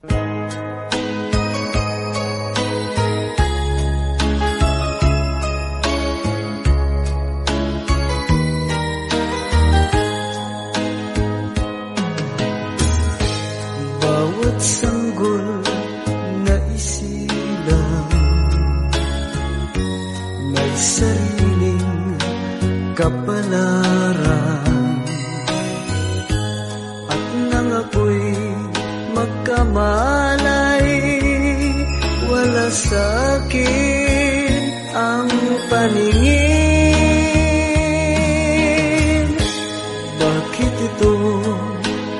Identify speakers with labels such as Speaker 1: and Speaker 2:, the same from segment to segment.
Speaker 1: Bawat sanggol na isilang may sariling kapalaran, at nang ako'y magkamalay, wala sa'kin ang paningin. Bakit ito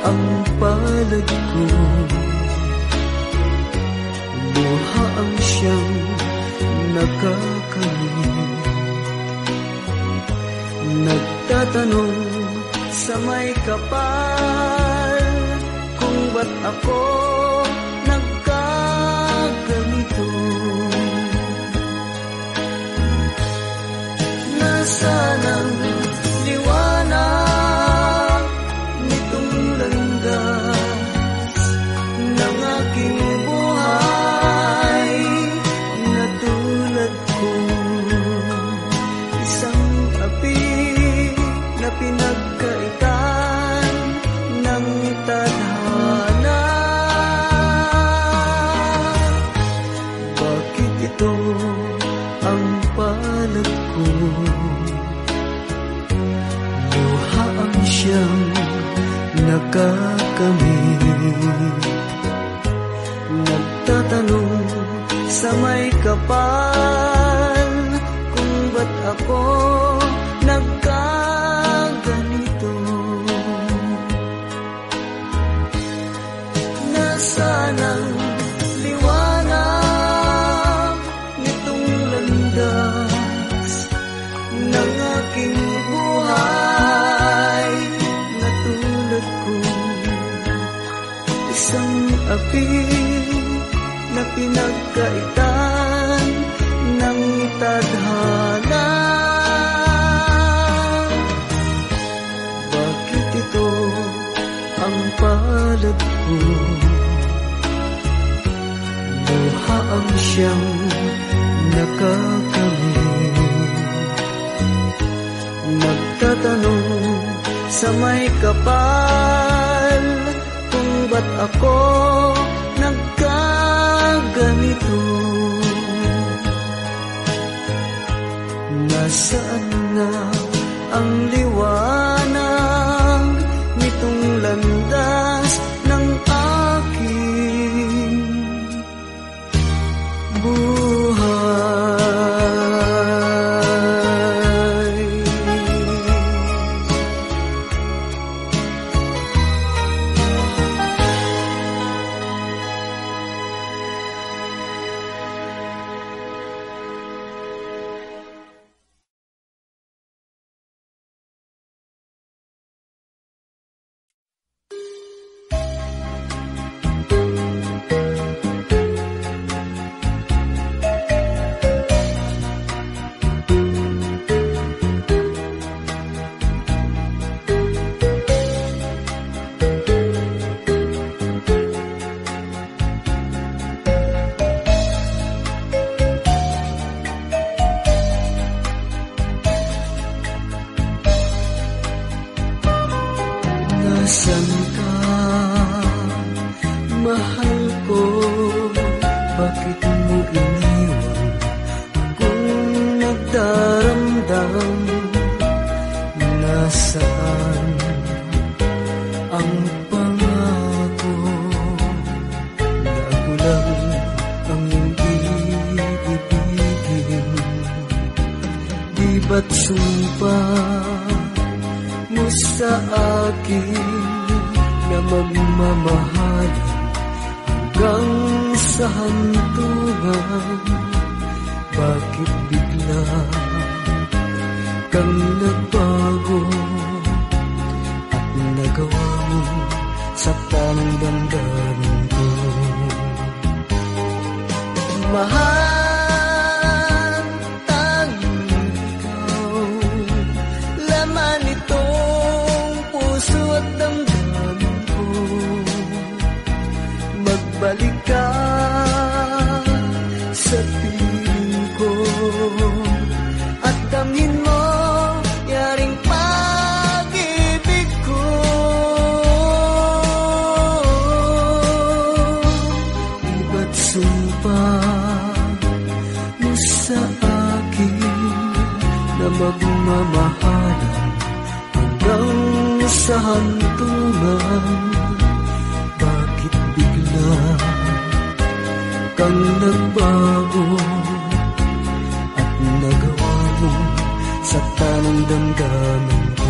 Speaker 1: ang palad ko? Luha ang siyang nakakamit. Nagtatanong sa may kapal kung ba't ako nagkaganito. Nasaan ang liwanag nitong landas ng aking buhay? Natulad ko, isang api na pinagkaitan ng tadhana. Bakit ito ang palad ko? Luha ang siyang nakakamit. Nagtatanong sa may kapal kung ba't ako nagkaganito. Nasaan ang liwanag nitong landas ng aking buhay? Natulad ko, isang api na pinagkaitan ng tadhana. Bakit ito ang palad ko? Luha ang siyang nakakamit. Nagtatanong sa may kapal kung ba't ako nagkaganito. Nasaan na ang liwanag nitong landas ng aking buhay? Nasaan ka, mahal ko? Bakit mo iniwan akong nagdaramdam? Nasaan ang pangako na ako lang ang iibigin? Di ba't sumpa mo sa akin na magmamahalan hanggang sa hantungan? Bakit bigla kang nagbago at nagawa mo saktan ang damdamin ko? Mahal, tanging ikaw, laman itong puso at damdamin ko. magbalik ka sa piling ko at damhin mo yaring pag-ibig ko. Iba't sumpa mo sa akin na magmamahalan hanggang sa hantungan. Bakit bigla kang nagbago at nagawa mo saktan ang damdamin ko?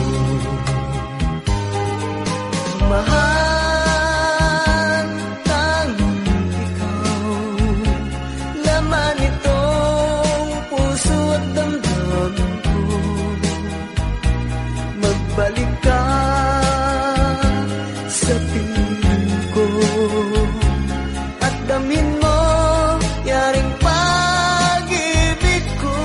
Speaker 1: Mahal, tanging ikaw, laman itong puso at damdamin ko. Magbalik ka sa piling ko at damin mo yaring pag-ibig ko.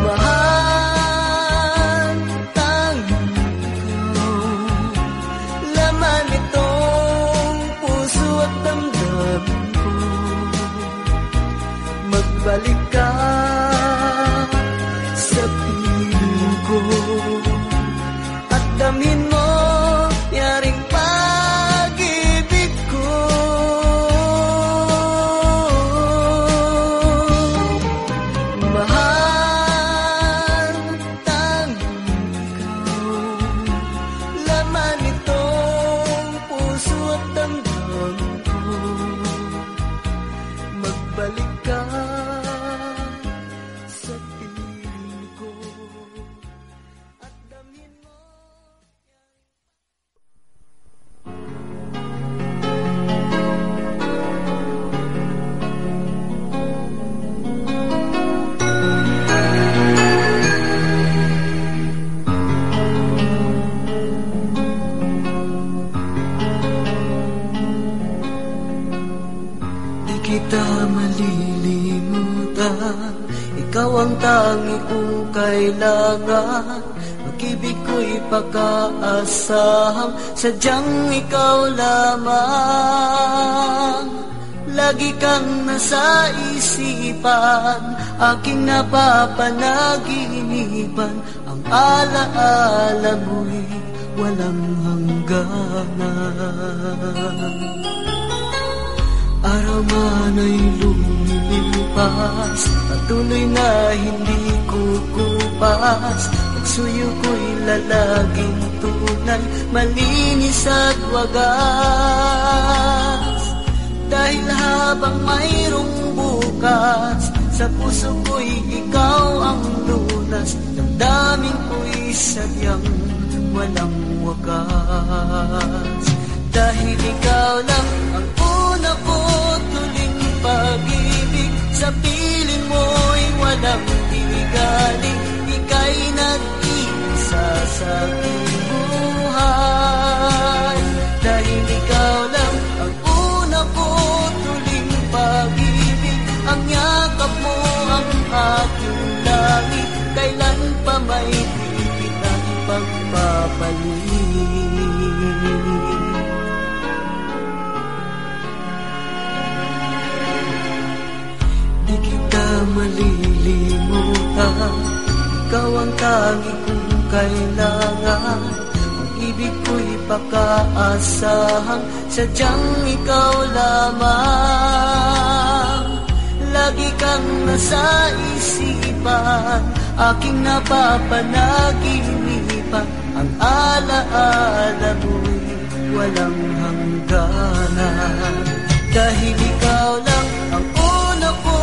Speaker 1: Mahal, tanging ikaw, laman itong puso at damdamin ko. Magbalik ka sa piling ko at damin mo yaring pag-ibig ko. Mahal, tanging ikaw, laman itong puso at damdamin ko. Magbalik ka sa piling ko at damin mo. Di kita malilimutan, ikaw ang tangi kong kailangan. Pag-ibig ko'y pagkaasahang sadyang ikaw lamang. Lagi kang nasa isipan, aking napapanaginipan. Ang alaala mo'y walang hangganan. Araw man ay lumilipas, patuloy na hindi kukupas. Pagsuyo ko'y lalaging tunay, malinis at wagas. Dahil habang mayroong bukas, sa puso ko'y ikaw ang lunas. Damdamin ko'y sadyang walang wagas. Dahil ikaw lang ang una ko tuling pag-ibig, sa piling mo'y walang galing. Ika'y nag-iisa sa aking buhay. Dahil ikaw lang ang una ko tuling pag-ibig, ang yakap mo ang aking langit. Kailan pa may di kita ipagpapalit. Di kita malilimutan, ikaw ang tangi kong kailangan. Ang ibig ko'y pagkaasahan, sadyang ikaw lamang. Lagi kang nasa isipan, aking napapanaginipan. Ang alaala mo'y walang hangganan. Dahil ikaw lang ang una ko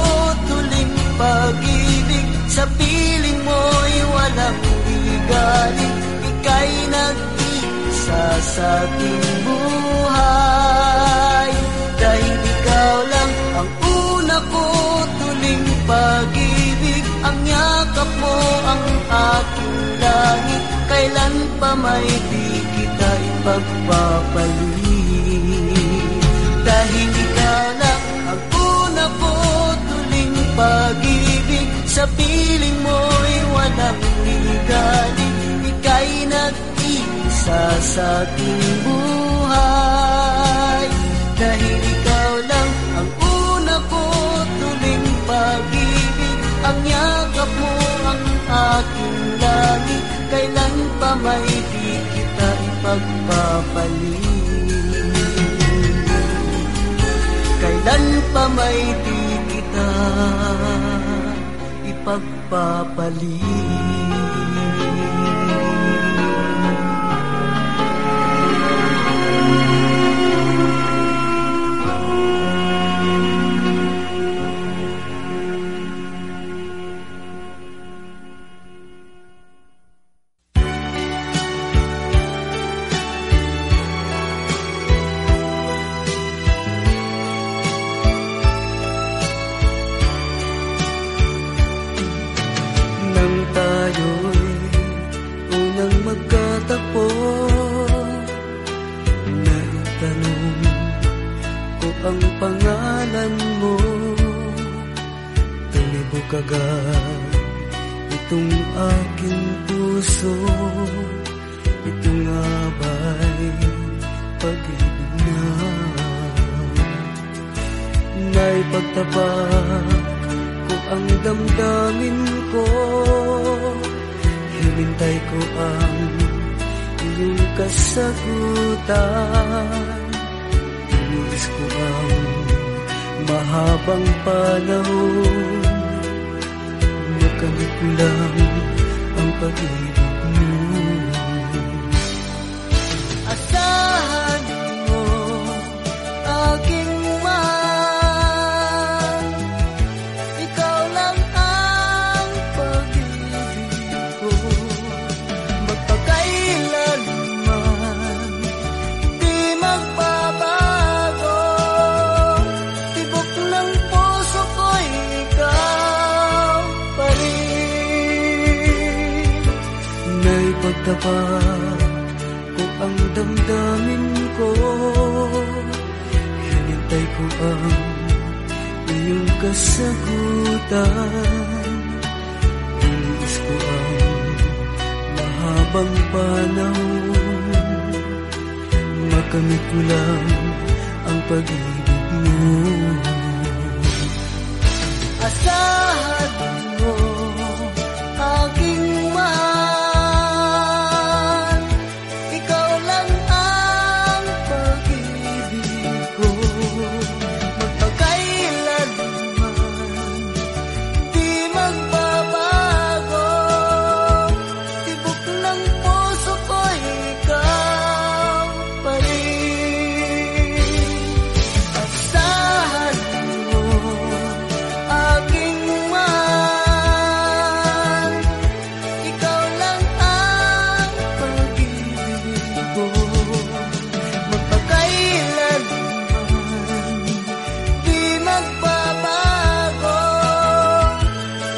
Speaker 1: tuling pag-ibig, sa piling mo'y walang galing. Ika'y nag-iisa sa aking buhay. Dahil ikaw lang ang una ko tuling pag-ibig, ang yakap mo ang aking langit. Kailan pa may di kita ipagpapalit. Dahil ikaw lang ang una ko tuling pag-ibig, sa piling mo'y walang galing. Ika'y nag-iisa isa sa aking buhay. Dahil ikaw lang ang una ko tuling pag-ibig, ang yakap mo ang aking langit, kailan pa may di kita ipagpapalit, kailan pa may di kita ipagpapalit. Ang pangalan mo, tumibok agad itong aking puso. Ito nga ba'y pag-ibig na naipagtabak ko ang damdamin ko? Hinintay ko ang iyong kasagutan. Tinis ko ang mahabang panahon, makamit ko lang ang pag-ibig mo. Asahan mo aking mahal, ikaw lang ang pag-ibig ko. Magpakailanman di magbabago, tibok ng puso ko'y ikaw pa rin. Naipagtapat ko ang damdamin ko, hinintay ko ang iyong kasagutan. Tinis ko ang mahabang panahon, makamit ko lang ang pag-ibig mo. Asahan mo aking mahal, ikaw lang ang pag-ibig ko. Magpakailanman di magbabago, tibok ng puso ko'y ikaw pa rin. Asahan mo aking mahal, ikaw lang ang pag-ibig ko. Magpakailanman di magbabago,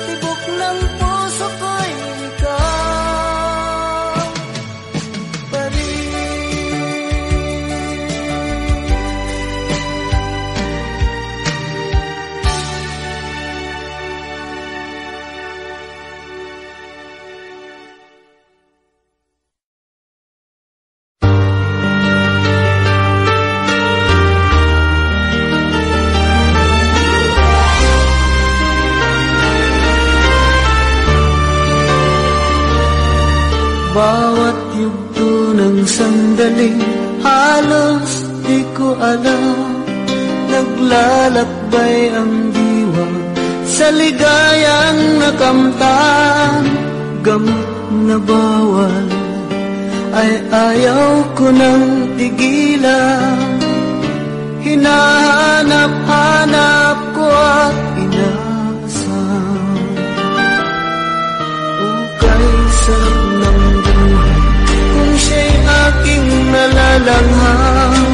Speaker 1: tibok ng puso ko'y ikaw pa rin. Bawat yugto ng sandaling halos di ko alam, naglalakbay ang diwa sa ligayang nakamtan. Gamot na bawal ay ayaw ko nang tigilan, hinahanap-hanap ko at inasam. Ukay sarap ng buhay kung siya'y aking nalalangham.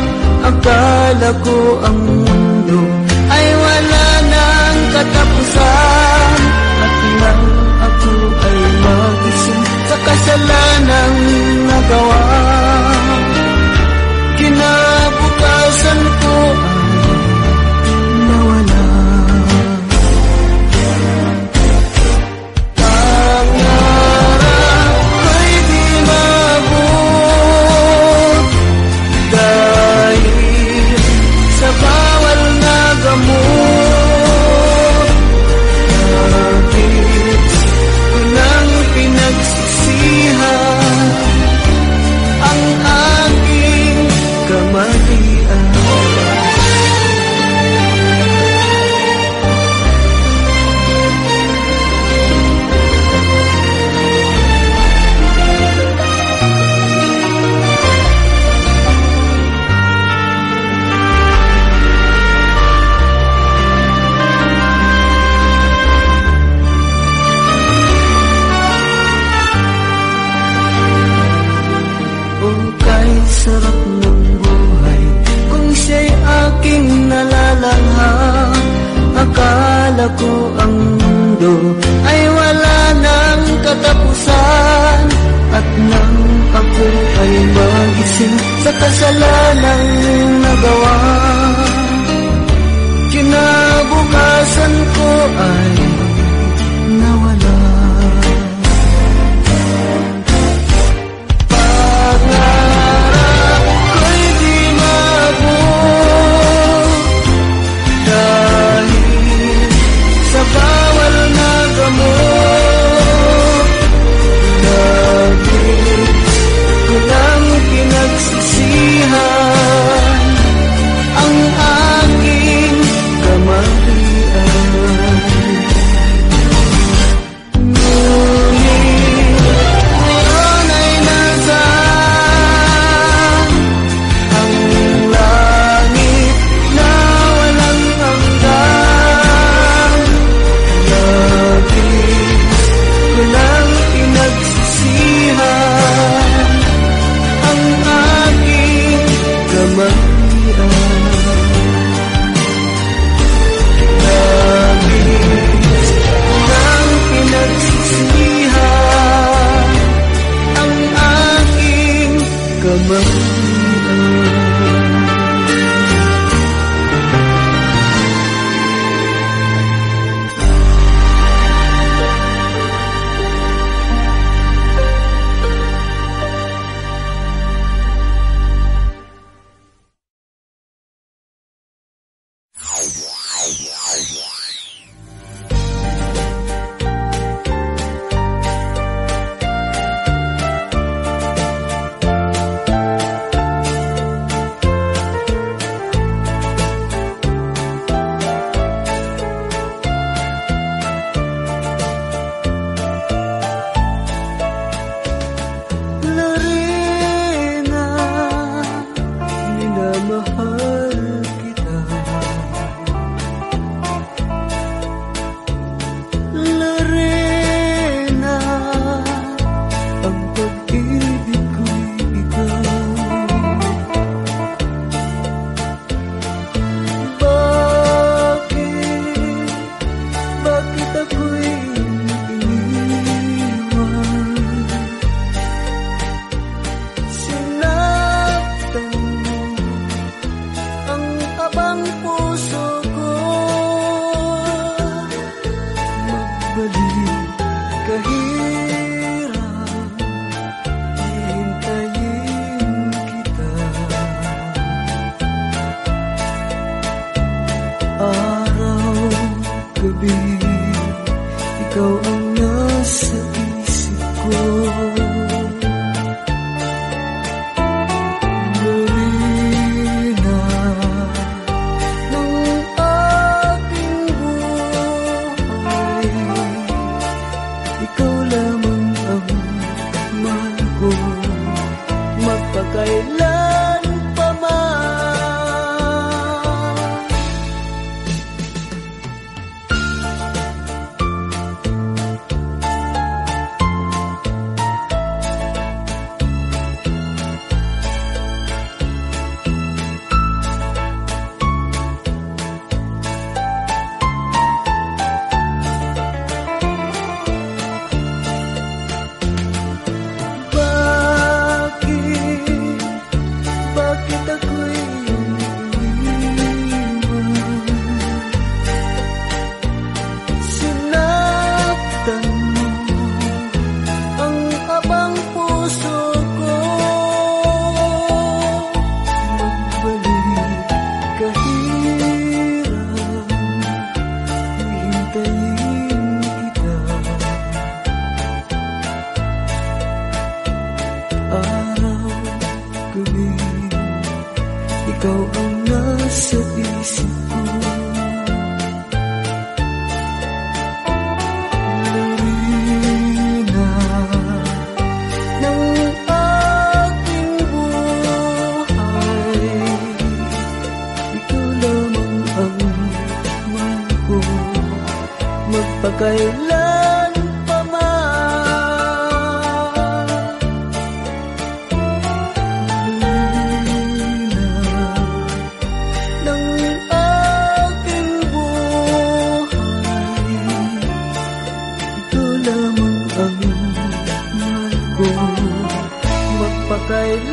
Speaker 1: Akala ko ang mundo ay wala nang katapusan, at nang ako ay magising sa kasalanang nagawa, kinabukasan ko ay nawala. Pangarap ko'y di mabuo, sarap ng buhay kung siya'y aking nalalanghap. Akala ko ang mundo ay wala ng katapusan, at nang ako ay magising sa kasalanang nagawa, kinabukasan ko ay nawala. Pangarap ko'y di maabot dahil sa bawal na gamot. Labis ko lang pinagsisihan ang aking kamalian. Ngunit ngayon ay nasaan ang langit na walang hanggan. Labis ko lang pinagsisihan ang aking kamalian. Labis ko lang pinagsisihan ang aking kamalian. Lorena, minamahal kita. Lorena, ang pag-ibig ko'y ikaw. Bakit ako'y iniwan? Sinaktan mo ang abang puso ko. Magbalik kahirap, hihintayin kita. Araw, gabi, ikaw ang nasa isip ko. Lorena, ng aking buhay, ikaw lamang ang mahal ko, magpakailan pa man. Bakit ako'y iniwan? Sinaktan mo ang abang puso ko. Magbalik kahirap, hihintayin kita. Araw, gabi, ikaw ang nasa isip ko. Lorena, ng aking buhay, ikaw lamang ang mahal ko, magpakailan pa man.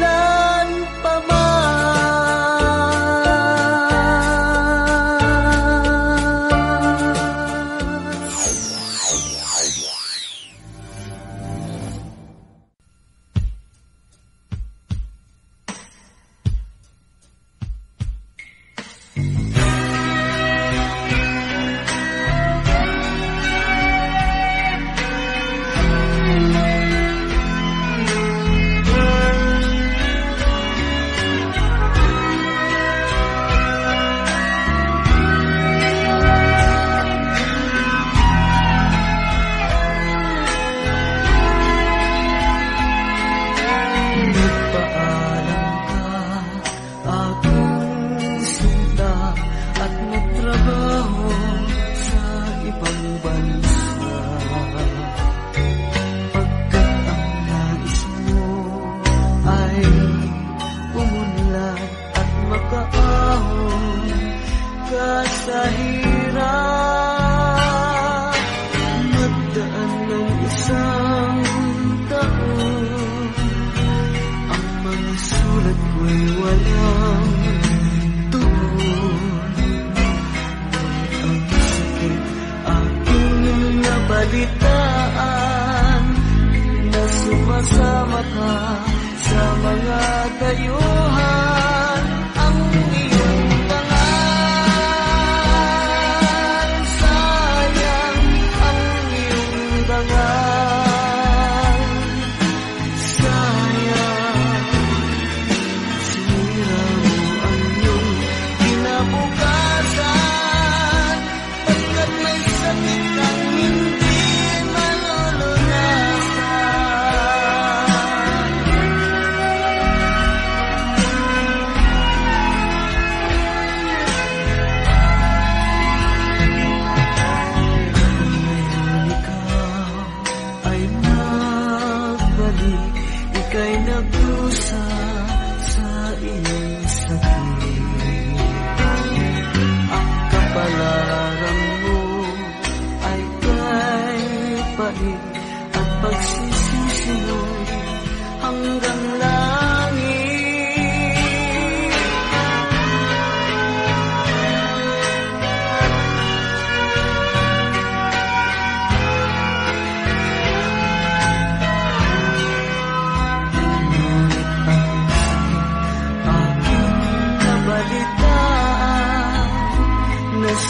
Speaker 1: kailan pa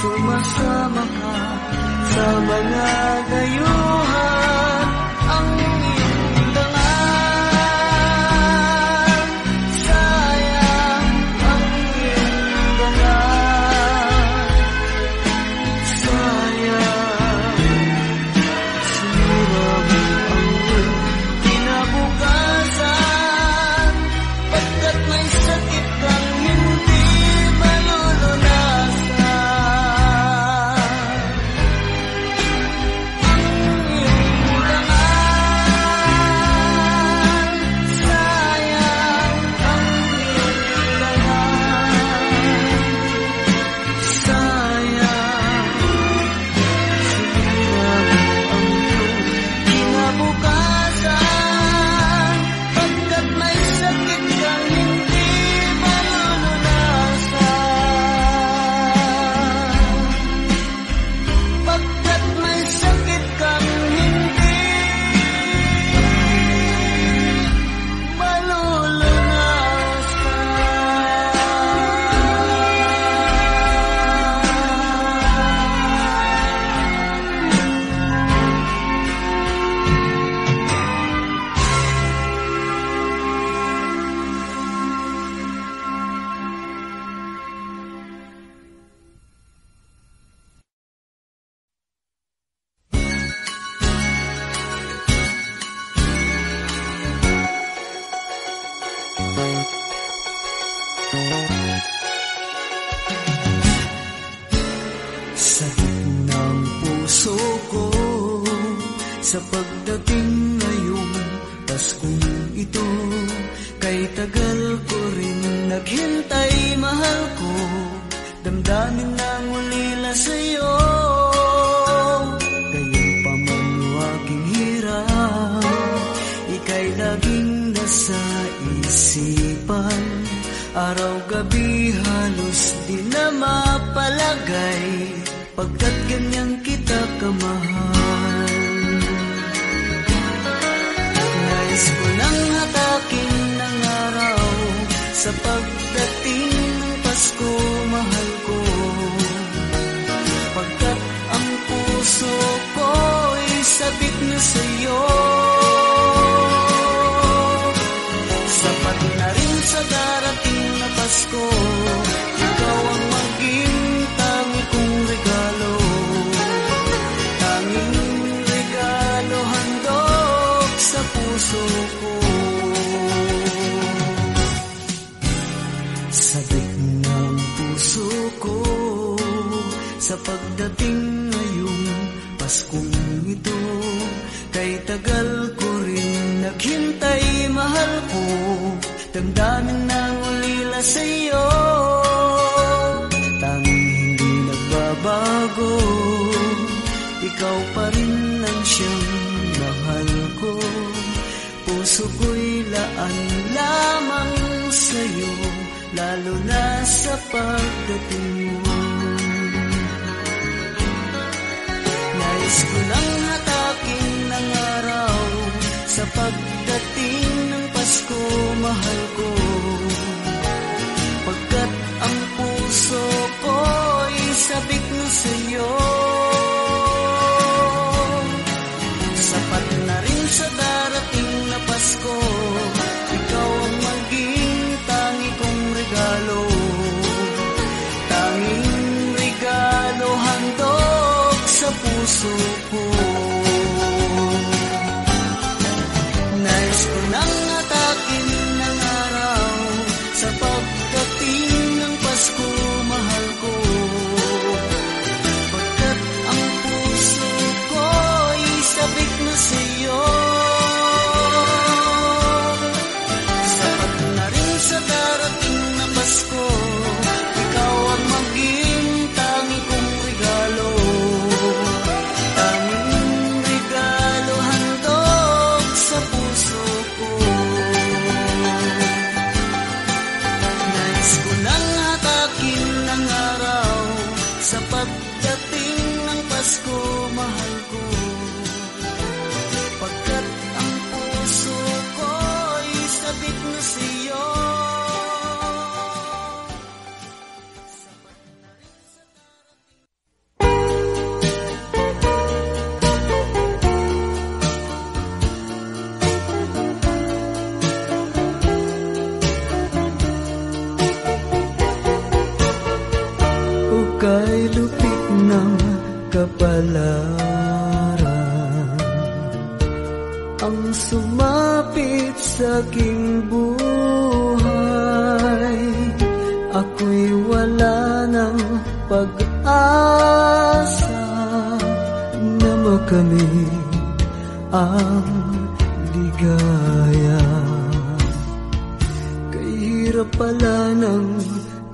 Speaker 1: sumasama ka sa mga dayuhan, ang iyong dangal. Sayang ang iyong dangal. Sayang, sinura mo ang iyong kinabukasan, pagkat may sakit kang hindi malulunasan. Sa pagdating ngayong Paskong ito, kay tagal ko rin naghintay, mahal ko, damdamin ng ulila sa'yo. Gayong pa man aking hirap, ika'y laging nasa isip Araw-gabi halos di na mapalagay, pagkat ganyan kita kamahal. Nais ko nang hatakin ng araw, sa pagdating ng Pasko, mahal ko. Pagkat ang puso ko'y sabik na sa'yo, sapat na rin sa darating na Pasko. Ikaw ang maging tangi kong regalo, tanging regalo handog sa puso ko. Sabik ng puso ko sa pagdating ngayong Paskong ito. Kay tagal ko rin naghintay, mahal ko, damdamin ng ulila sa'yo. Tanging hindi nagbabago, ikaw pa rin ang siyang mahal ko. Puso ko'y laan lamang sa'yo, lalo na sa pagdating mo. Nais ko lang hatakin ng araw, sa pagdating ng Pasko, mahal ko. Pagkat ang puso ko'y sabik na sa'yo, sapat na rin sa darating na Pasko. Ikaw ang maging tangi kong regalo, tanging regalo handog sa puso ko. Nais ko nang atakin ng araw, sa pagdating ng Pasko, mahal ko. Pagkat ang puso ko'y sabik na sa'yo, sapat na rin sa darating na Pasko. Ikaw ang maging tangi kong regalo, tanging regalo handog sa puso ko. Nais ko nang hatakin ng araw, sa pagdating ng Pasko, mahal ko. Pagkat ang puso ko'y sabik na sa'yo. Ukay lupit ng kapalaran, ang sumapit sa aking buhay. Ako'y wala ng pag-asa na makamit ang ligaya. Kay hirap pala ng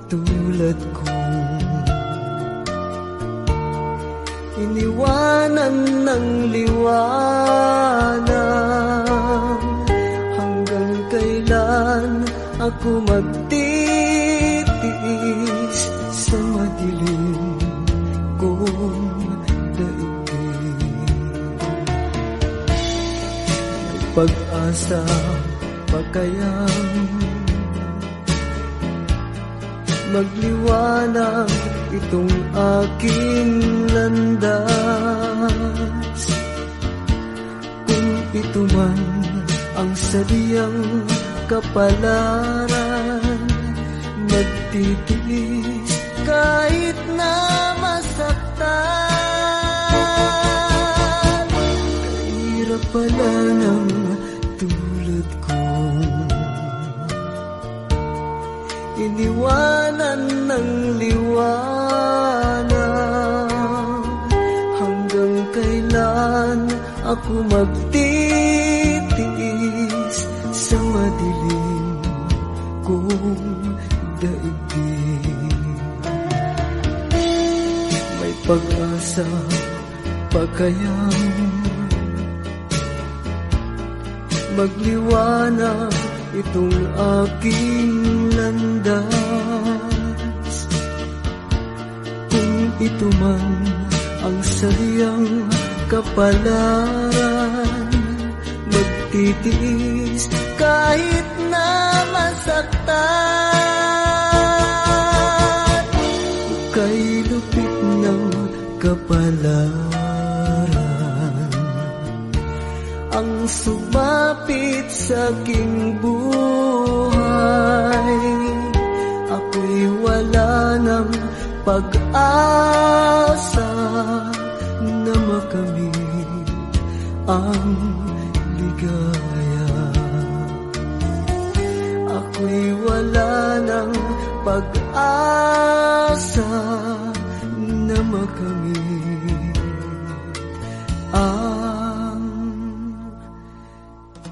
Speaker 1: tulad ko, iniwanan ng liwanag. Hanggang kailan ako magtitiis sa madilim kong daigdig? May pag-asa pa kayang magliwanag itong aking landas? Kung ito man ang sadyang kapalaran, magtitiis kahit na masaktan. Kahirap pala ng tulad ko, iniwanan ng liwanag. Hanggang kailan ako magtitiis sa madilim kong daigdig? May pag-asa pa kayang magliwanag itong aking landas? sadyang kapalaran, magtitiis kahit na masaktan. Kay lupit ng kapalaran ang sumapit sa aking buhay. Ako'y wala ng pag-asa na makamit ang ligaya. Ako'y wala ng pag-asa na makamit ang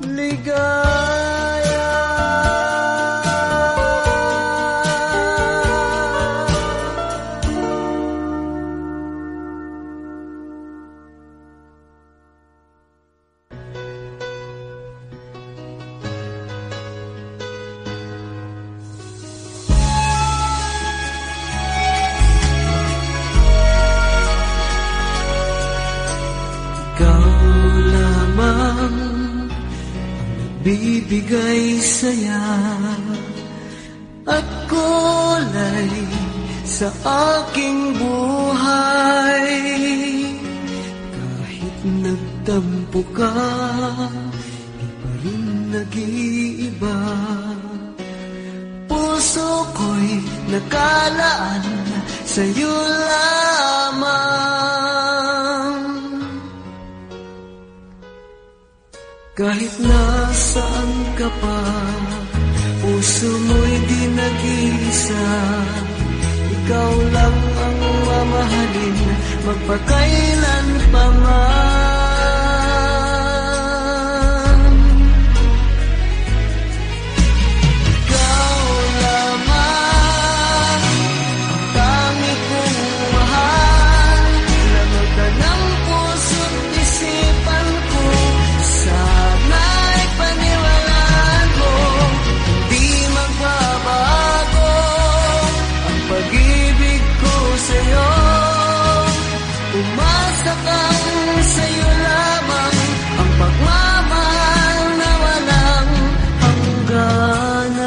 Speaker 1: ligaya. Bibigay saya at kulay sa aking buhay. Kahit nagtampo ka, di pa rin nag-iiba. Puso ko'y nakalaan sa'yo lamang. Kahit nasaan ka pa, puso mo'y di nag-iisa. Ikaw lang ang mamahalin, magpakailan pa man. Ikaw lamang ang tangi kong mahal, lamang ka ng puso't isipan ko. Sana'y paniwalaan mo, di magbabago ang pag-ibig ko sa'yo. Umasa kang sa'yo lamang ang pagmamahal na walang hangganan.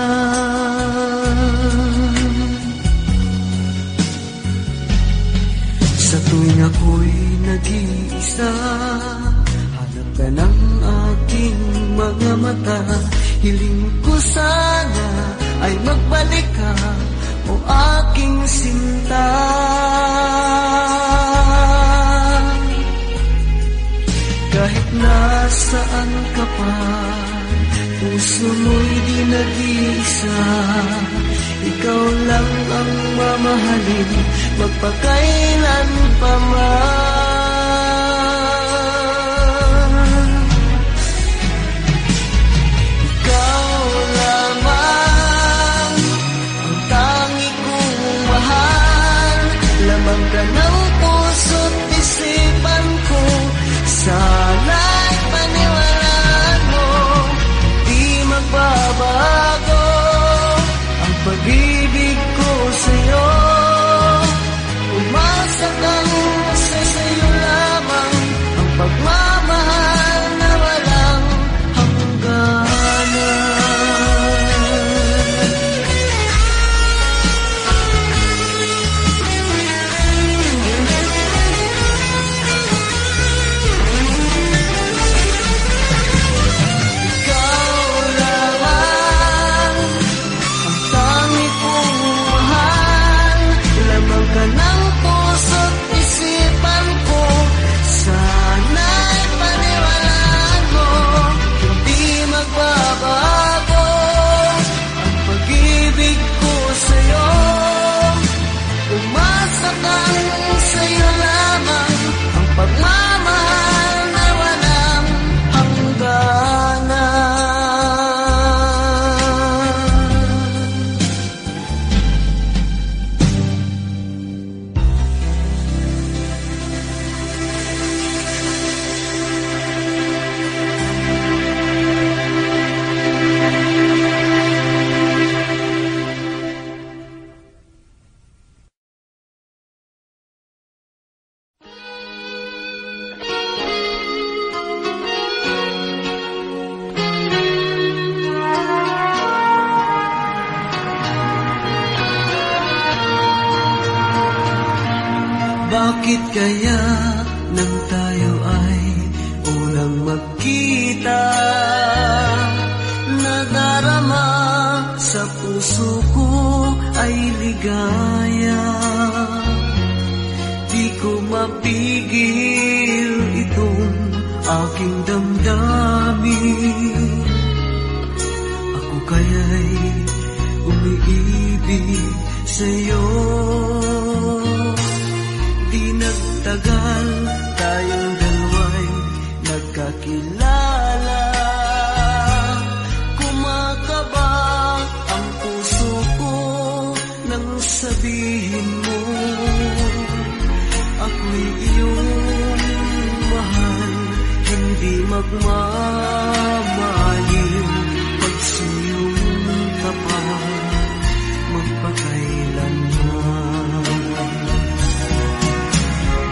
Speaker 1: Sa tuwing ako'y nag-iisa, hanap ka ng aking mga mata. Hiling ko sana ay magbalik ka, o aking sinta. Kahit nasaan ka pa, puso mo'y di nag-iisa. Ikaw lang ang mamahalin, magpakailan pa man. Ikaw lamang ang tangi kong mahal, lamang ka ng puso't isipan ko. Sana'y paniwalaan mo, di magbabago ang pag-ibig ko sa'yo. Umasa kang sa'yo Bakit kaya nang tayo ay unang magkita, nadarama sa puso ko ay ligaya. Di ko mapigil itong aking damdamin. Ako kaya'y umiibig sa'yo. Di nagtagal, tayong dalawa'y nagkakilala. Kumakaba ang puso ko nang sabihin mo ako'y iyong mahal, hindi magmamaliw. Pagsuyong ka pa magpakailanman.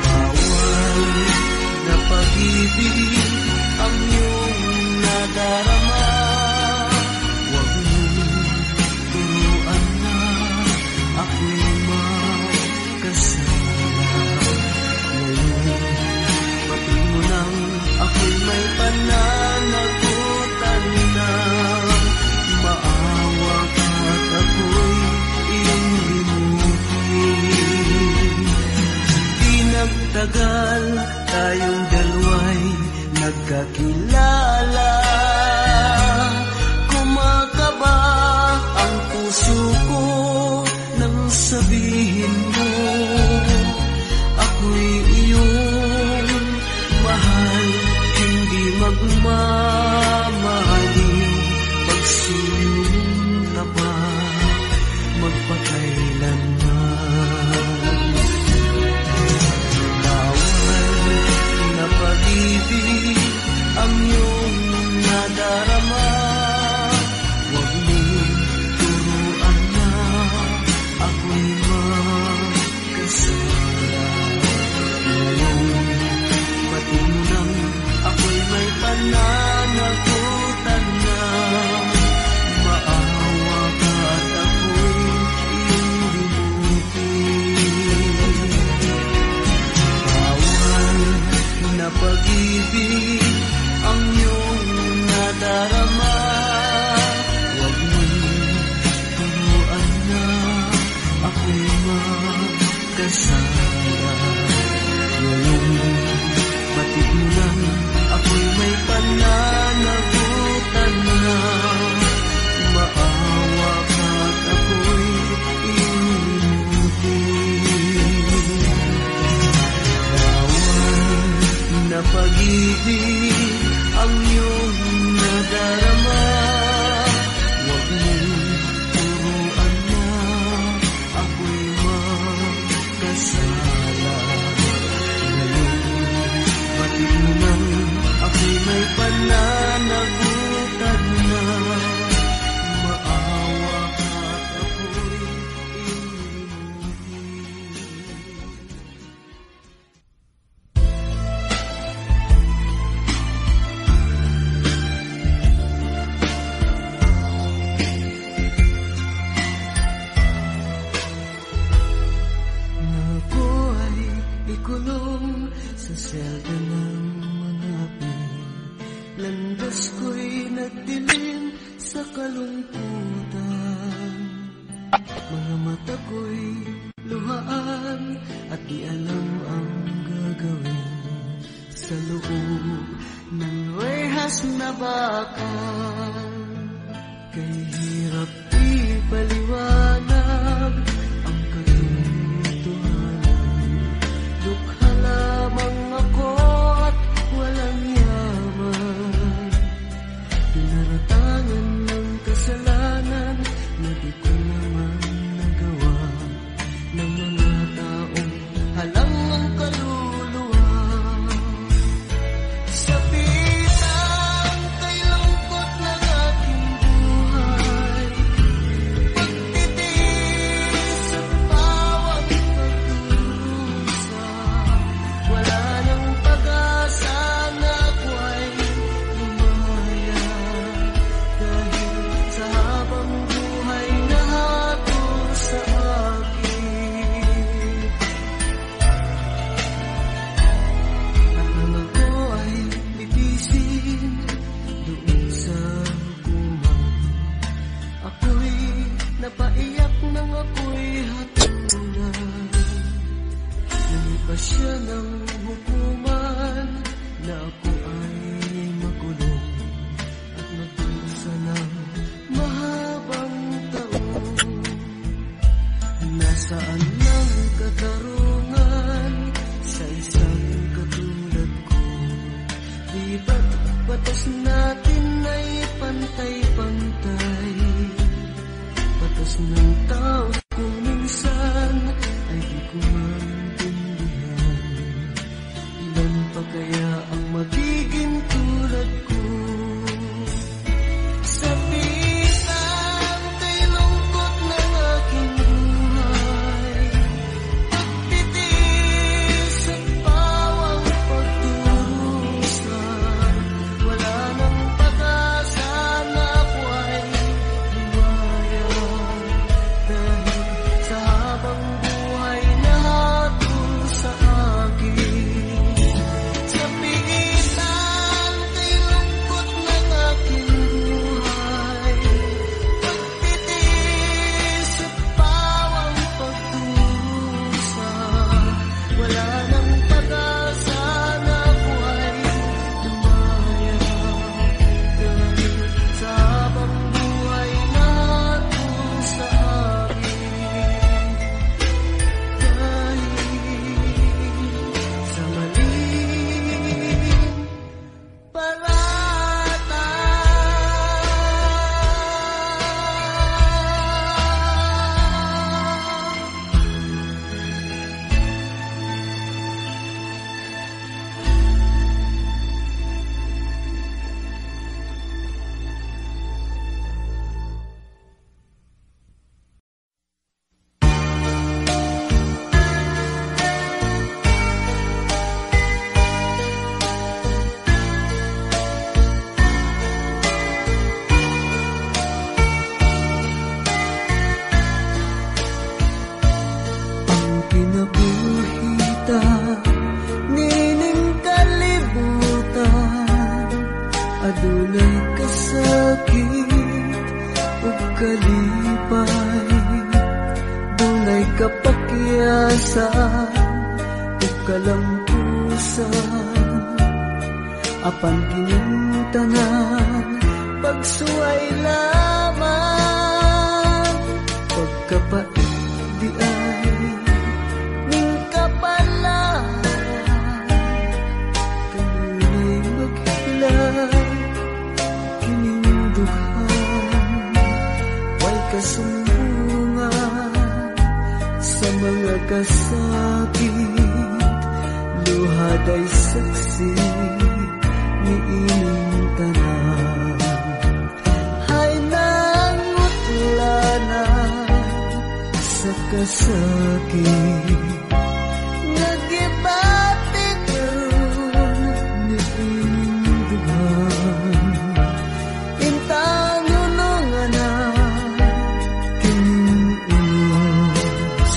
Speaker 1: Bawal na pag-ibig ang iyong nadarama. Huwag mong turuan na ako'y magkasala. Ngayon, pati mo nang ako'y may pananagutan na. Maawa ka at ako'y iyong limutin. Di nagtagal, tayong dalawa'y nagkakilala. Kumakaba ang puso ko nang sabihin mo ako'y iyong mahal, hindi magmamaliw. Pagsuyong ka pa magpakailanman. Bawal na pag-ibig ang iyong nadarama. Huwag mong turuan na ako'y magkasala. Ngayon, pati mo nang ako'y may pananagutan na. Maawa ka at ako'y iyong limutin. Bawal na pag-ibig ang iyong nadarama. Huwag mong turuan na ako'y magkasala. Ngayon, batid mo lang ako'y may pananagutan na. Maawa ka at ako'y iyong limutin. Bawal na pag-ibig ang iyong nadarama. Huwag mong turuan na ako'y magkasala. Ngayon, batid mo lang ako'y may pananagutan na. Maawa ka at ako'y iyong limutin. Ako ay ikulong sa selda ng mga api. Landas ko'y nagdilim sa kalungkutan. Mga mata ko'y luhaan at di alam ang gagawin. Sa loob ng rehas na bakal, kay hirap ipaliwanag ang katotohanan. Dukha lamang ako at walang yaman. Pinaratangan ng kasalanan na di ko naman nagawa. Ng mga taong halang ang kaluluwa. Sa pitang kailangan napaiyak nang ako'y hatulan. Nanipa siya ng hukuman na ako ay makulong at magdusa ng mahabang taon. Nasaan ang katarungan sa isang katulad ko? Di ba't batas natin ay pantay-pantay? Batas ng tao kung minsan ay di ko maintindihan. Ilan pa kaya ang magiging tulad ko? Sa pitang kay lungkot ng aking buhay, pagtitiis at bawang pagdurusa, wala nang pag-asa na ako ay lumaya. Dahil sa habang buhay na hatol sa akin, sa pitang kay lungkot ng aking buhay, pagtitiis at bawang pagdurusa, wala nang pag-asa na ako ay lumaya. Dahil sa habang buhay na hatol sa akin, dahil sa maling parata. Ang kinabuhita, nining kalibutan, adunay kasakit o kalipay, dunay kapakyasan o kalampusan, apan kining tanan pagsuway lamang, pagkapait di ay ning kapalaran, kanunay maghilay kining dughan, way kasumbungan sa mga kasakit, luhaday saksi ni ining tanan. Hay nangutlanan sa kasakit, nagibati karon ni ining dughan, intang nunungan na kining unos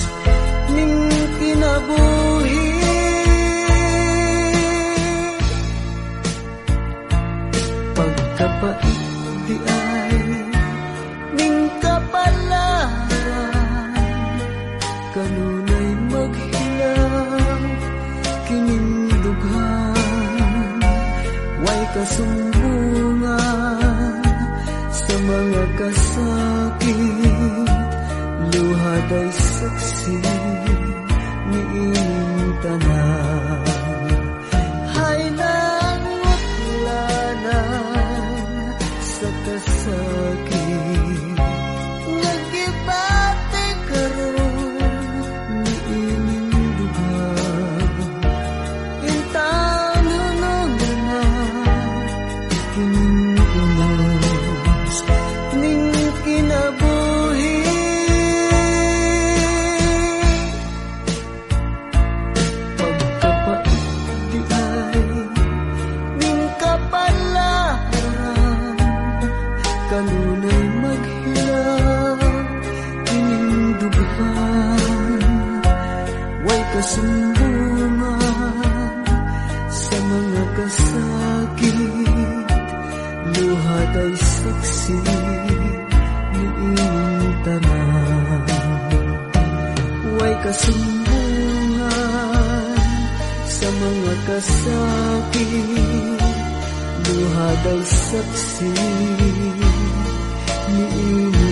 Speaker 1: ning kinabuhi. Pagkapait di ay ning kapalaran, kanunay maghilang kining dughan, way kasumbungan sa mga kasakit, luhaday saksi ni ining tanan. Hay nangutlanan sa kasakit, nagibati karon ni ining dughan, intang hunungan na kining unos ning kinabuhi. Pagkapait di ay ning kapalaran, kanunay maghilang kining dughan, way kasumbungan sa mga kasakit, luhaday saksi ni ining tanan. kasumbungan sa mga kasakit, luhaday saksi niini.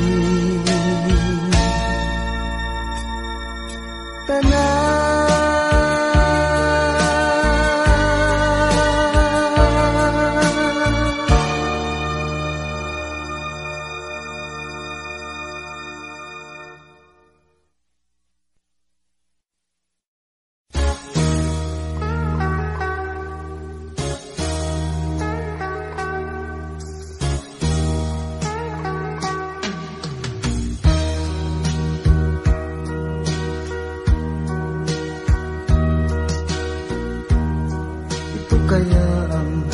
Speaker 2: Kaya ang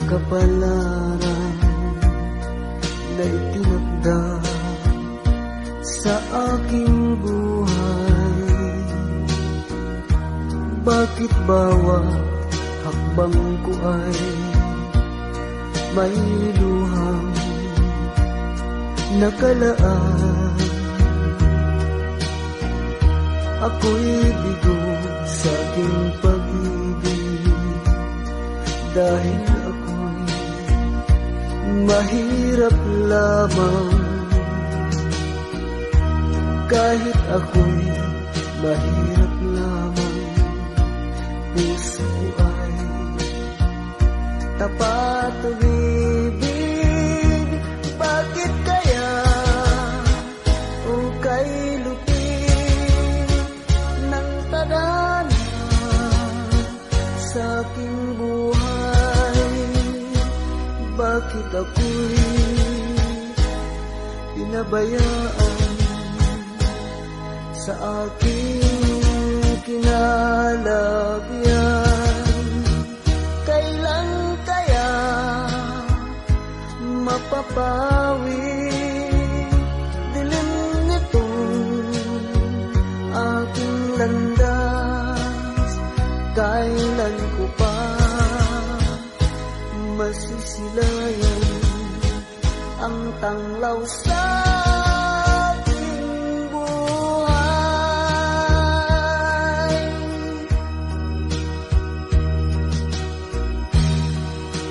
Speaker 2: kapalaran na itinakda sa aking buhay, bakit bawat hakbang ko ay may luhang nakalaan? Ako'y bigo sa aking pag-ibig, dahil ako'y mahirap lamang. Kahit ako'y mahirap lamang, puso ko ay tapat umibig. Bakit kaya ukay lupit ng tadhana sa aking buhay? Bakit ako'y pinabayaan sa aking kinalagyan? Kailan kaya mapapawi dilim nitong aking landas? Kailan ko pa masisilayan ang tanglaw sa aking buhay?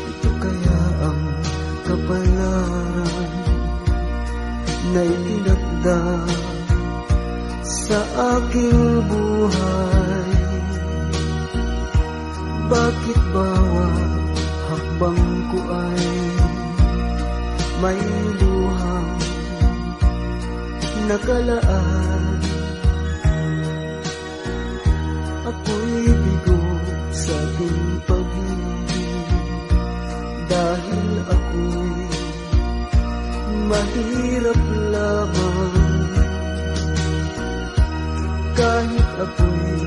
Speaker 2: Ito kaya ang kapalaran na itinakda sa aking buhay? Bakit bawat hakbang ko ay may luhang nakalaan? Ako'y bigo sa aking pag-ibig, dahil ako'y mahirap lamang. Kahit ako'y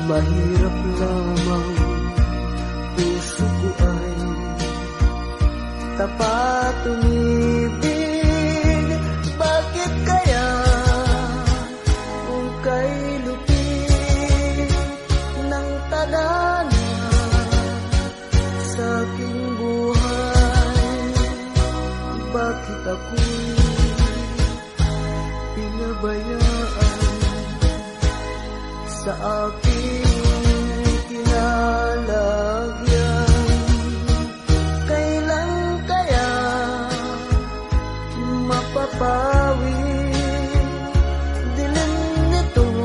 Speaker 2: mahirap lamang, puso ko ay tapat umibig. Bakit kaya ukay lupit ng tadhana sa aking buhay? Bakit ako'y pinabayaan sa aking kinalagyan? Kailan kaya mapapawi dilim nitong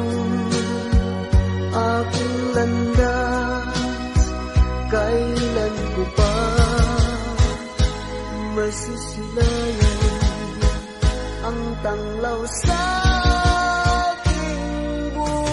Speaker 2: aking landas? Kailan ko pa masisilayan ang tanglaw sa aking buhay?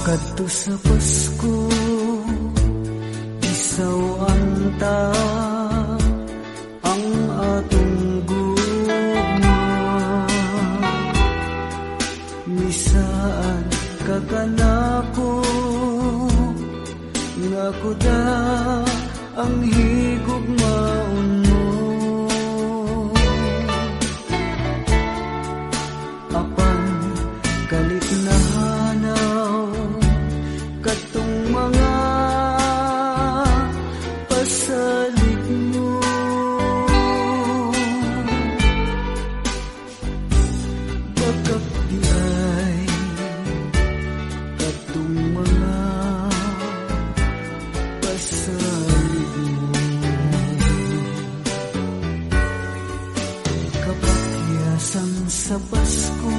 Speaker 2: Kadto sa Pasko, isaw ang kanta ang atong gugma. Misaan kakanako nga kuda ang higugmaon mo. Apan kalit na hanaw katong mga pasalig mo. Bagak di ay katong mga pasalig mo. Kapakyasan sa Pasko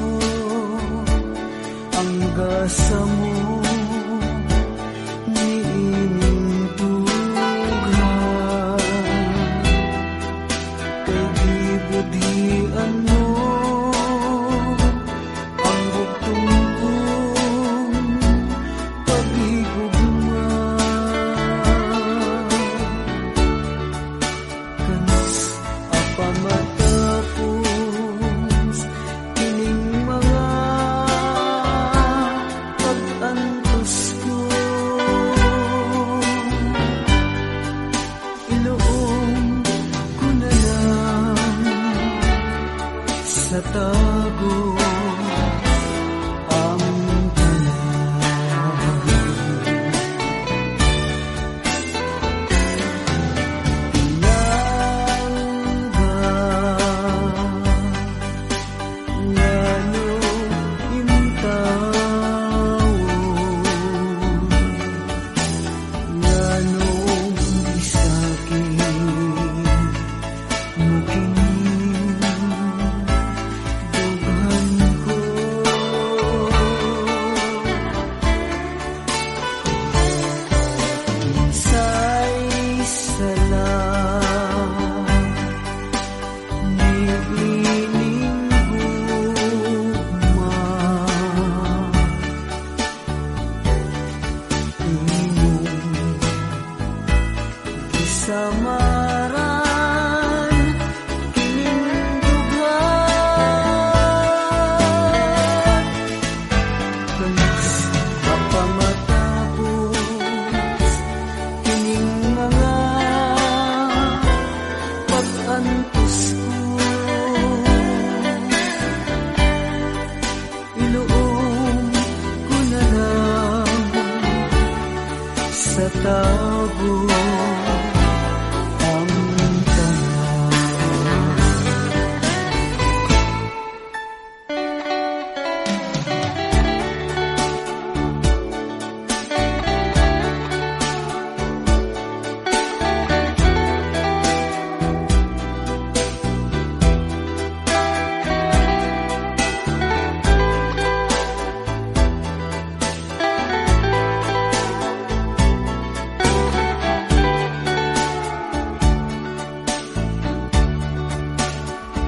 Speaker 2: ang gasa mo niining dughan, kay gibudhian mo ang bugtong pag-igugma. Kanas apamatapos kining mga pag-antos ko. Iloong ko na lang sa tago ang tanan. Inangga ngano imtawon, ngano isakit mo kining dughan ko. Say salam niining gugma, imong kisamaran kining dughan. Kanas apamatapos kining mga pag-antos ko. Iloong ko na lang sa tago ang tanan.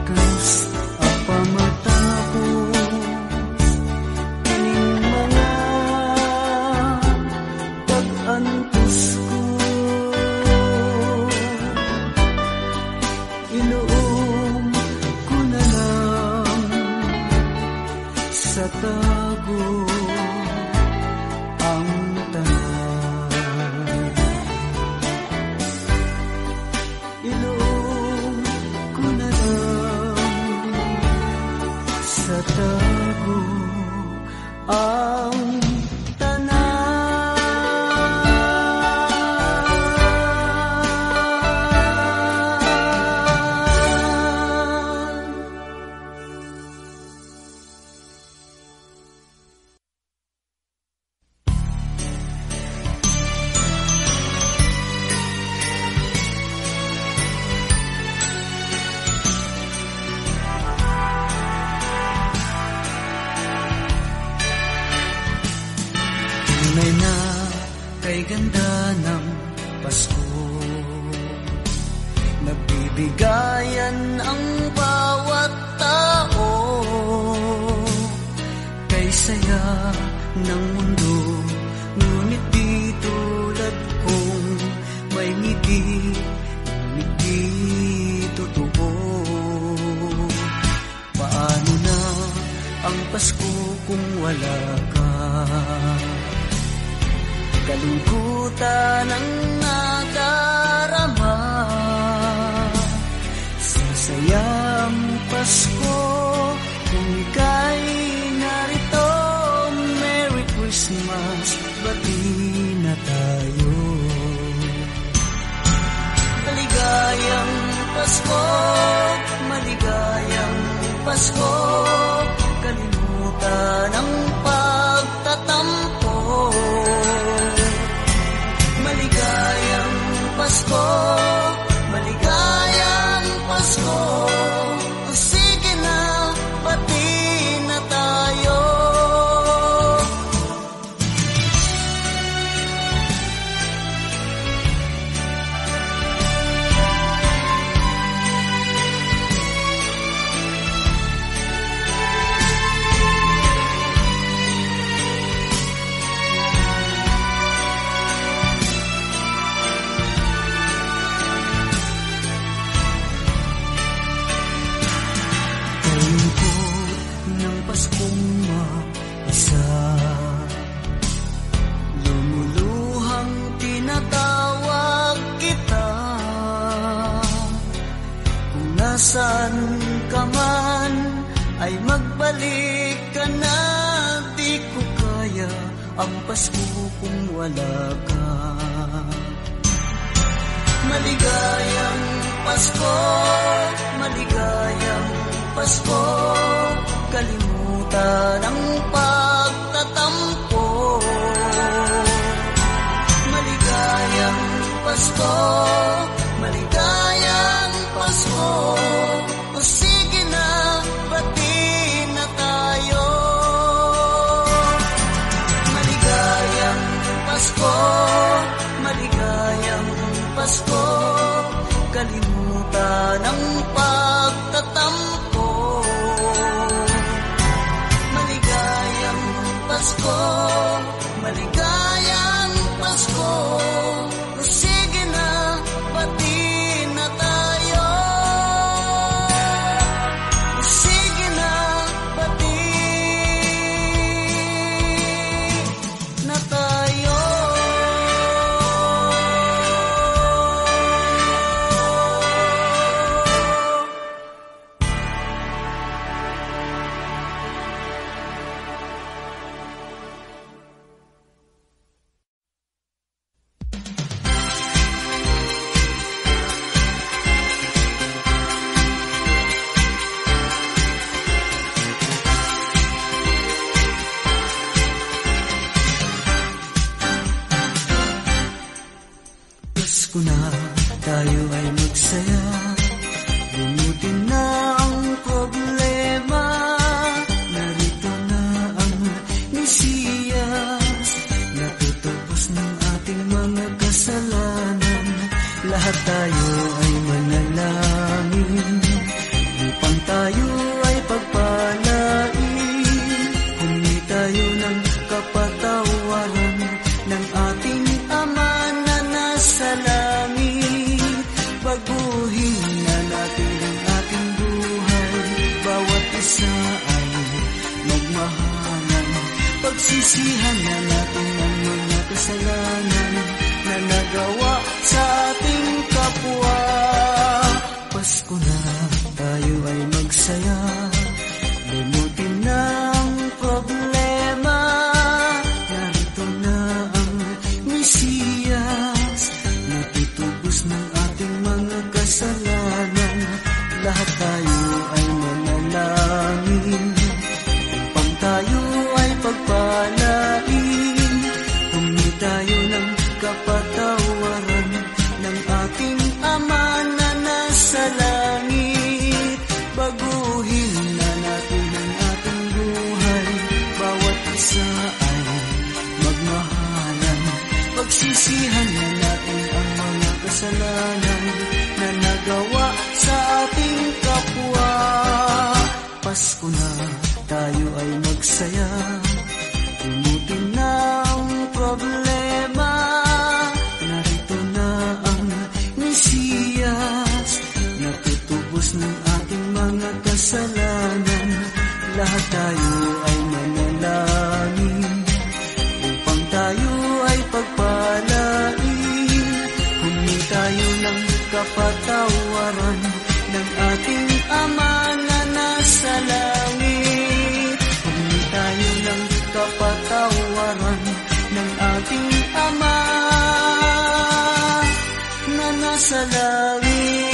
Speaker 2: Kanas apamatapos kining mga pag-antos ko. Iloong ko na lang sa tago ang tanan. Iloong ko na lang sa tago ang tanan. Tunay na kay ganda ng Pasko, nagbibigayan ang bawat tao, kay saya ng mundo. Ngunit di tulad kong may ngiti wala ka. Kalungkutan ang nadarama sa sayang Pasko. Kung ika'y narito, Merry Christmas, bati na tayo. Maligayang Pasko, maligayang Pasko, kalimutan ang pagtatampo. Maligayang Pasko, maligayang Pasko, sige na, bati na tayo. Lumuluhang tinatawag kita. Kung nasan ka man, ay magbalik ka na. Di ko kaya ang Pasko kung wala ka. Maligayang Pasko, maligayang Pasko, kalimutan ang pagtatampo. Maligayang Pasko, maligayang Pasko, o sige na, bati na tayo. Maligayang Pasko, maligayang Pasko, kalimutan ang pagtatampo. Maligayang Pasko, maligayang Pasko, sige na, bati na tayo. Sige na, bati na tayo. Pasko na, tayo ay magsaya. Lumutin na ang problema. Narito na ang Mesiyas. Natutupos ng ating mga kasalanan. Lahat tayo ay manalangin upang tayo ay pagpalain. Humingi tayo ng kapatawaran ng ating Ama na nasa langit. Baguhin na natin ang ating buhay. Bawat isa ay magmahalan. Pagsisihan na natin ang mga kasalanan na nagawa sa ating kapwa. Pasko na, tayo ay magsaya. Limutin na ang problema. Narito na ang Mesiyas. Natutubos ng ating mga kasalanan. Lahat tayo ay manalangin upang tayo ay pagpalain. Humingi tayo ng kapatawaran ng ating Ama na nasa langit. Baguhin na natin ang ating buhay. Bawat isa ay magmahalan. Pagsisihan na natin ang mga kasalanan na nagawa sa ating kapwa. Pasko na, tayo ay magsaya. Lumutin na ang problema. Narito na ang Mesiyas. Natutubos ng ating mga kasalanan. Lahat tayo ay manalangin kapatawaran ng ating Ama na nasa langit. Humingi tayo ng kapatawaran ng ating Ama na nasa langit.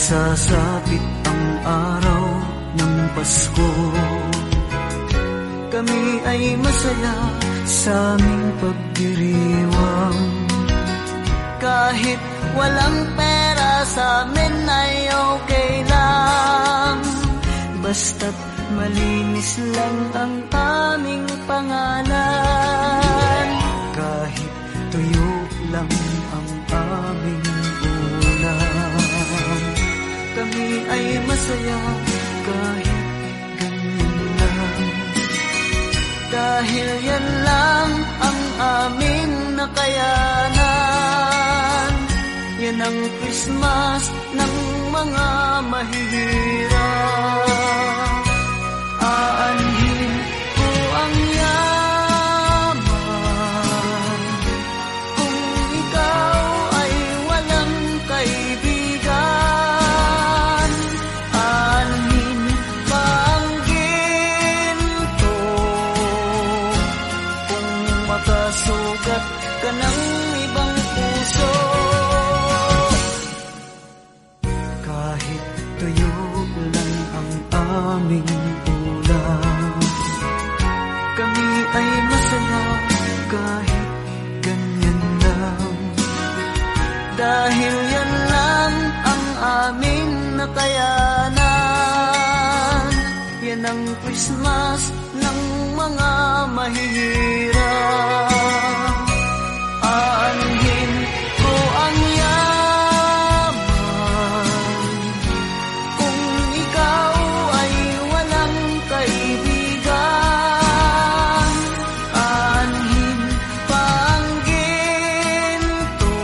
Speaker 1: Sasapit ang araw ng Pasko, kami ay masaya sa aming pagdiriwang. Kahit walang pera sa amin ay okay lang, basta't malinis lang ang aming pangalan. Kahit tuyo lang ang aming ulam, kami ay masaya kahit ganyan lang. Dahil yan lang ang aming nakayanan. Yan ang Christmas ng mga mahihirap. Aanhin ko ang yaman kung ikaw ay walang kaibigan. Aanhin pa ang ginto kung makasugat ka ng ibang puso. Kahit tuyo lang ang aming ulam,
Speaker 2: nakayanan. Yan ang Christmas ng mga mahihirap. Aanhin ko ang yaman kung ikaw ay walang kaibigan. Aanhin pa ang ginto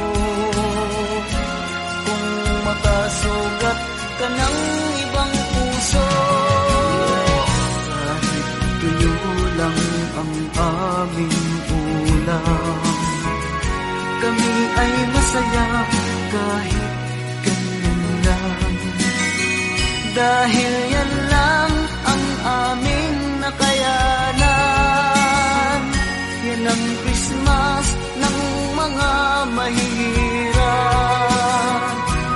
Speaker 2: kung makasugat ka ng ibang puso. Kahit tuyo lang ang aming ulam, kami ay masaya kahit ganyan lang. Dahil yan lang ang aming nakayanan. Yan ang Christmas ng mga mahihirap.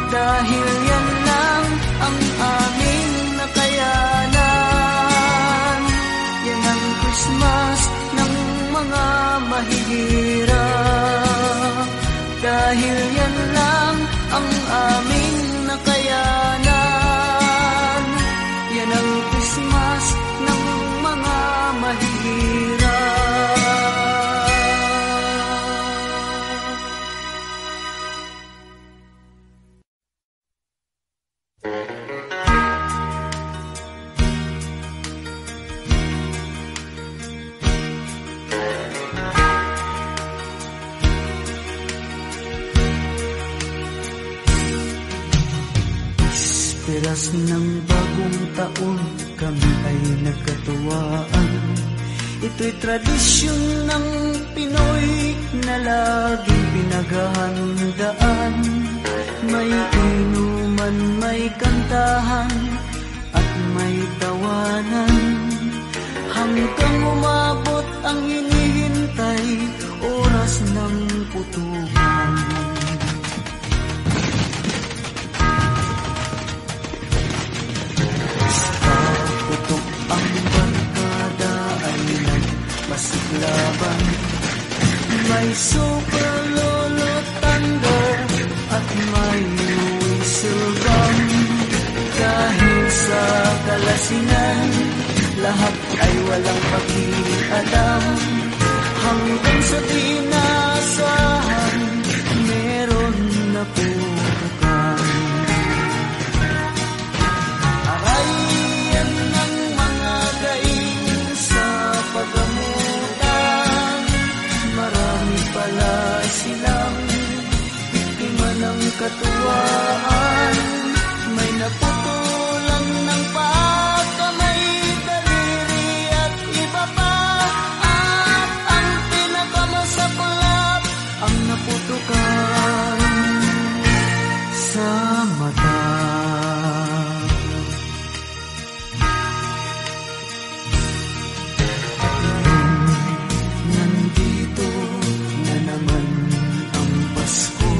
Speaker 2: Dahil yan lang ang aming nakayanan. Yan ang Christmas ng mga mahihirap. Dahil yan lang ang aming nakayanan. Yan ang Christmas ng mga mahihirap. Piras ng bagong taon, kami ay nagkatuwaan. Ito'y tradisyon ng Pinoy na laging pinaghahandaan. May inuman, may kantahan, at may tawanan. Hanggang umabot ang hinihintay, oras ng putukan. Ang barkada ay nagpasiglaban. May Super Lolo Thunder at may whistle bomb. Dahil sa kalasingan, lahat ay walang pakialam. Hanggang sa dinasahan, meron na putukan. Aray, yan ang mga daing sa pagamutan. Marami pala silang biktima ng katuwaan. May naputulan ng paa, kamay, daliri at iba pa. At ang pinakamasaklap, ang naputukan sa mata. Nandito na naman ang Pasko,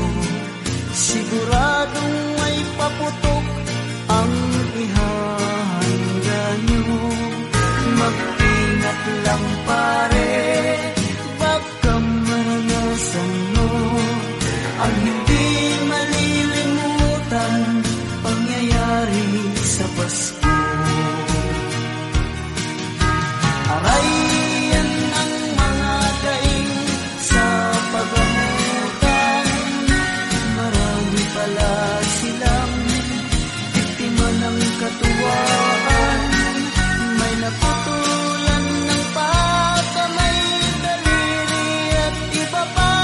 Speaker 2: siguradong may paputok ang ihahanda nyo. Mag-ingat lang pare, baka maranasan mo ang hindi malilimutan pangyayari sa Pasko. Aray, yan ang mga daing sa pagamutan. Marami pala silang biktima ng katuwaan. May naputulan ng paa, kamay, daliri at iba pa.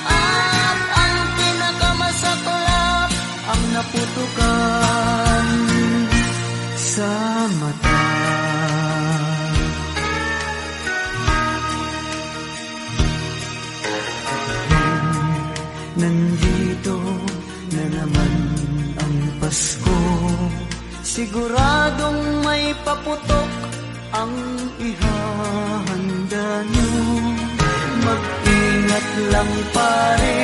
Speaker 2: At ang pinakamasaklap, ang naputukan sa mata. Nandito na naman ang Pasko, siguradong may paputok ang ihahanda nyo. Mag-ingat lang pare,